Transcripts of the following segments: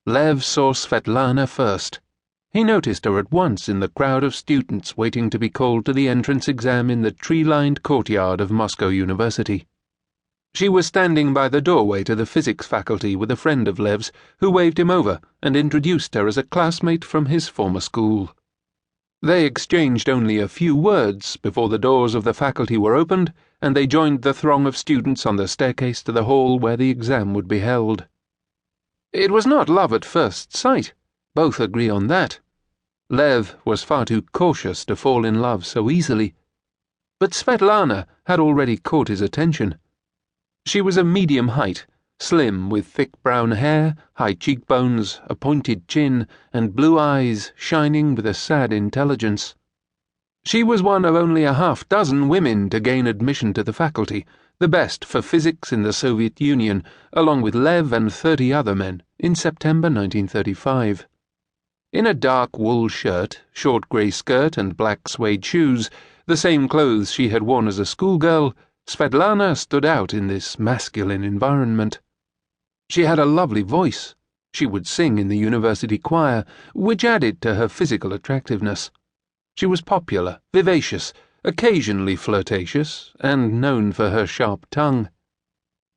Lev saw Svetlana first. He noticed her at once in the crowd of students waiting to be called to the entrance exam in the tree-lined courtyard of Moscow University. She was standing by the doorway to the physics faculty with a friend of Lev's who waved him over and introduced her as a classmate from his former school. They exchanged only a few words before the doors of the faculty were opened and they joined the throng of students on the staircase to the hall where the exam would be held. It was not love at first sight. Both agree on that. Lev was far too cautious to fall in love so easily. But Svetlana had already caught his attention. She was of medium height, slim with thick brown hair, high cheekbones, a pointed chin, and blue eyes shining with a sad intelligence. She was one of only a half-dozen women to gain admission to the faculty, the best for physics in the Soviet Union, along with Lev and 30 other men, in September 1935. In a dark wool shirt, short grey skirt, and black suede shoes, the same clothes she had worn as a schoolgirl, Svetlana stood out in this masculine environment. She had a lovely voice. She would sing in the university choir, which added to her physical attractiveness. She was popular, vivacious, occasionally flirtatious, and known for her sharp tongue.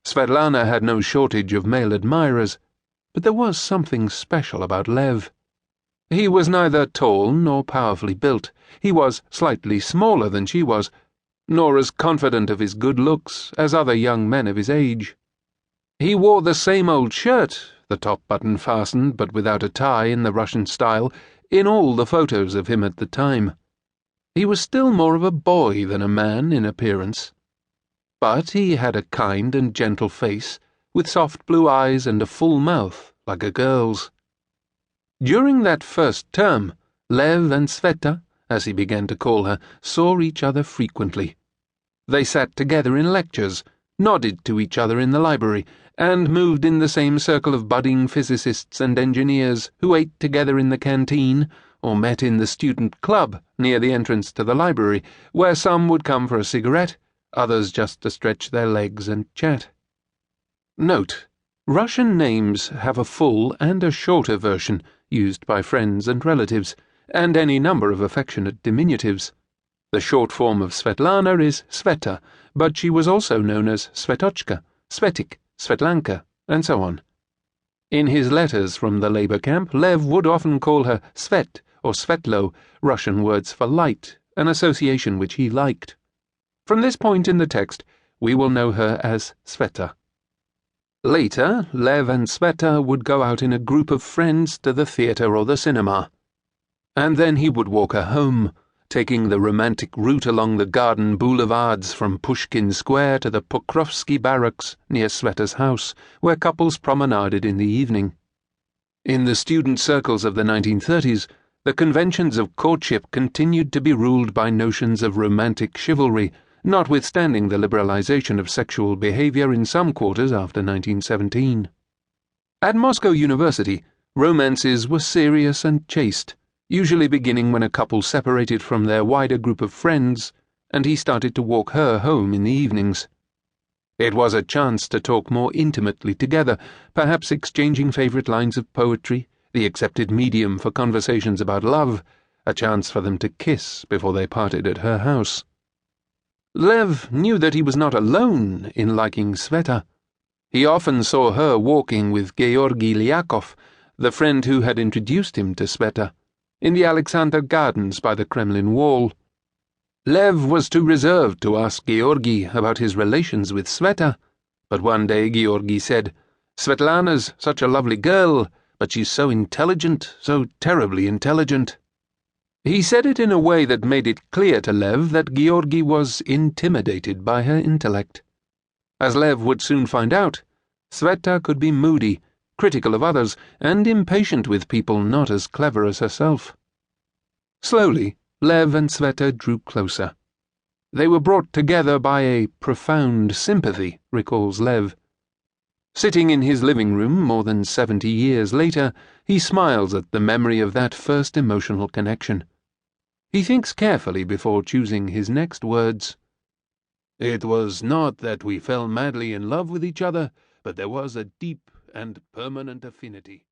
Svetlana had no shortage of male admirers, but there was something special about Lev. He was neither tall nor powerfully built. He was slightly smaller than she was, nor as confident of his good looks as other young men of his age. He wore the same old shirt, the top button fastened but without a tie in the Russian style, in all the photos of him at the time. He was still more of a boy than a man in appearance. But he had a kind and gentle face, with soft blue eyes and a full mouth like a girl's. During that first term, Lev and Sveta, as he began to call her, saw each other frequently. They sat together in lectures, nodded to each other in the library, and moved in the same circle of budding physicists and engineers who ate together in the canteen or met in the student club near the entrance to the library, where some would come for a cigarette, others just to stretch their legs and chat. Note: Russian names have a full and a shorter version used by friends and relatives, and any number of affectionate diminutives. The short form of Svetlana is Sveta, but she was also known as Svetochka, Svetik, Svetlanka, and so on. In his letters from the labor camp, Lev would often call her Svet or Svetlo, Russian words for light, an association which he liked. From this point in the text, we will know her as Sveta. Later, Lev and Sveta would go out in a group of friends to the theatre or the cinema. And then he would walk her home, taking the romantic route along the garden boulevards from Pushkin Square to the Pokrovsky barracks near Sveta's house, where couples promenaded in the evening. In the student circles of the 1930s, the conventions of courtship continued to be ruled by notions of romantic chivalry, notwithstanding the liberalization of sexual behavior in some quarters after 1917. At Moscow University, romances were serious and chaste, usually beginning when a couple separated from their wider group of friends, and he started to walk her home in the evenings. It was a chance to talk more intimately together, perhaps exchanging favorite lines of poetry, the accepted medium for conversations about love, a chance for them to kiss before they parted at her house. Lev knew that he was not alone in liking Sveta. He often saw her walking with Georgy Lyakov, the friend who had introduced him to Sveta, in the Alexander Gardens by the Kremlin Wall. Lev was too reserved to ask Georgy about his relations with Sveta, but one day Georgy said, "Svetlana's such a lovely girl, but she's so intelligent, so terribly intelligent." He said it in a way that made it clear to Lev that Georgy was intimidated by her intellect. As Lev would soon find out, Sveta could be moody, critical of others, and impatient with people not as clever as herself. Slowly, Lev and Sveta drew closer. They were brought together by a profound sympathy, recalls Lev. Sitting in his living room more than 70 years later, he smiles at the memory of that first emotional connection. He thinks carefully before choosing his next words. "It was not that we fell madly in love with each other, but there was a deep and permanent affinity."